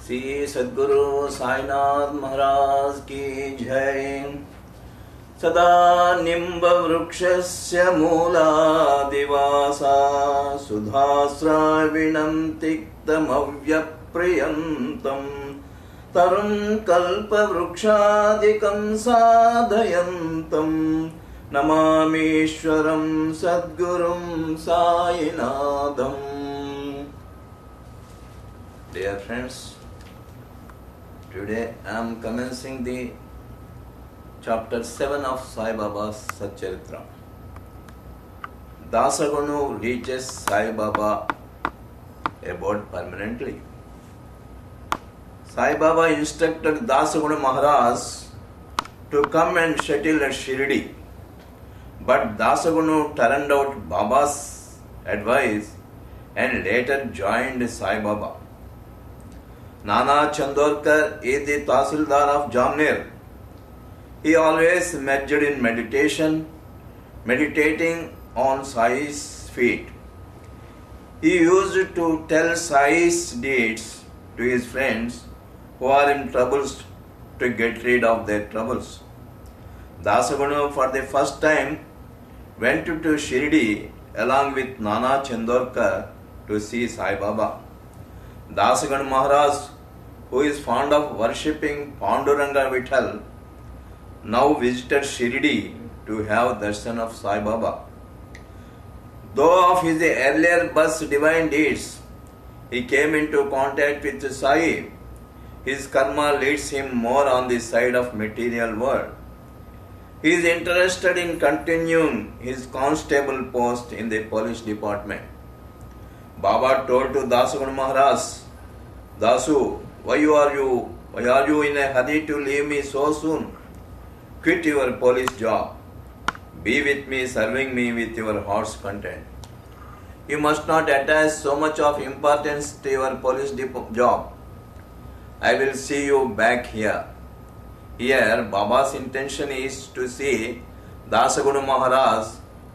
श्री सद्गुरु साईनाथ महाराज की जय। सदा निम्बवृक्षस्य मूलादिवासा सुधाश्राविणं तिक्तमव्यप्रियन्तम् तरुं कल्पवृक्षादिकं साधयन्तं नमामीश्वरं सद्गुरुं साईनाथम्। Dear friends, today I am commencing the chapter 7 of Sai Baba's Satcharitra. Dasagunu reaches Sai Baba abode permanently. Sai Baba instructed Dasagunu Maharaj to come and settle at Shirdi, but Dasagunu turned out Baba's advice and later joined Sai Baba. Nana Chandorkar is the Tahsildar of Jamner. He always majored in meditation, meditating on Sai's feet. He used to tell Sai's deeds to his friends who are in troubles to get rid of their troubles. Dasagunu for the first time went to Shirdi along with Nana Chandorkar to see Sai Baba. Dasagunu Maharaj, who is fond of worshipping Panduranga Vitthal, now visited Shirdi to have darshan of Sai Baba. Though of his earlier birth's divine deeds, he came into contact with Sai. His karma leads him more on the side of material world. He is interested in continuing his constable post in the police department. Baba told to Dasagunu Maharaj, Dasu, why are you in a hurry to leave me so soon? Quit your police job. Be with me, serving me with your heart's content. You must not attach so much of importance to your police job. I will see you back here. Here, Baba's intention is to see Dasagunu Maharaj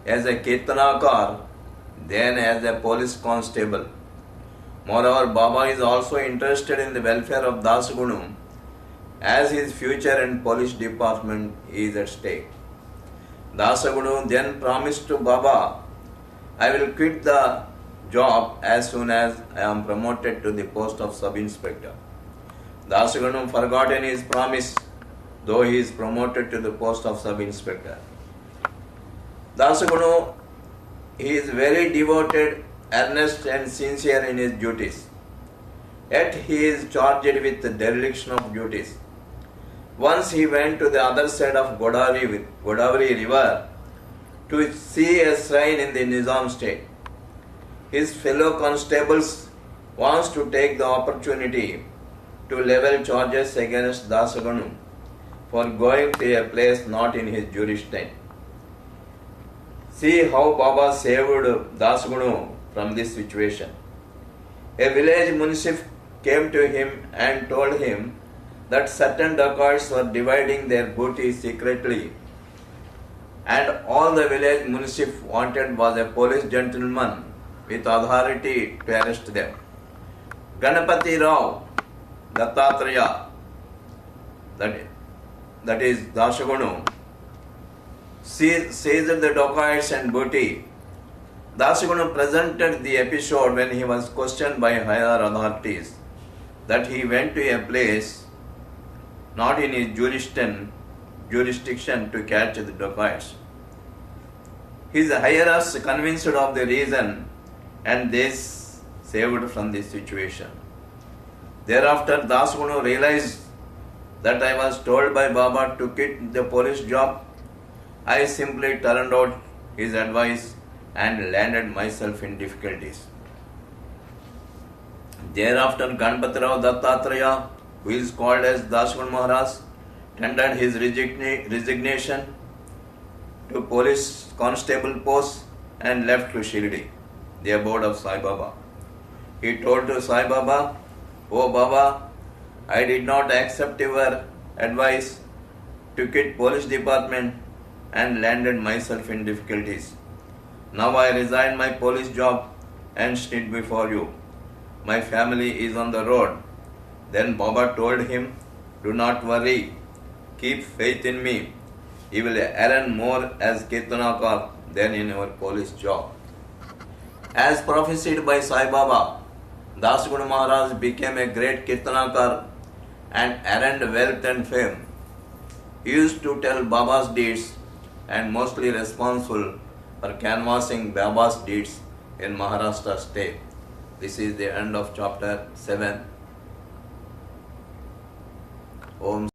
as a Kirtanakar, then as a police constable. Moreover, Baba is also interested in the welfare of Dasagunu as his future and police department is at stake. Dasagunu then promised to Baba, I will quit the job as soon as I am promoted to the post of sub-inspector. Dasagunu forgot his promise, though he is promoted to the post of sub-inspector. Dasagunu, he is very devoted, earnest and sincere in his duties. Yet he is charged with the dereliction of duties. Once he went to the other side of Godavari river to see a shrine in the Nizam state. His fellow constables wants to take the opportunity to level charges against Dasagunu for going to a place not in his jurisdiction. See how Baba saved Dasagunu from this situation. A village municip came to him and told him that certain dacoits were dividing their booty secretly, and all the village municip wanted was a police gentleman with authority to arrest them. Ganapati Rao Dattatreya, that is Dasagunu, seized the dacoits and booty. Dasagunu presented the episode when he was questioned by higher authorities that he went to a place not in his jurisdiction to catch the dacoits. His higherers convinced of the reason and this saved from this situation. Thereafter, Dasagunu realized that I was told by Baba to quit the police job. I simply turned out his advice and landed myself in difficulties. Thereafter, Ganapati Rao Dattatreya, who is called as Dasagunu Maharaj, tendered his resignation to police constable post and left to Shirdi, the abode of Sai Baba. He told to Sai Baba, Oh Baba, I did not accept your advice to quit police department and landed myself in difficulties. Now I resign my police job and stood before you. My family is on the road. Then Baba told him, "Do not worry, keep faith in me. You will earn more as Kirtanakar than in your police job." As prophesied by Sai Baba, Das Guru Maharaj became a great Kirtanakar and earned wealth and fame. He used to tell Baba's deeds and mostly responsible for canvassing Baba's deeds in Maharashtra state. This is the end of chapter 7. Om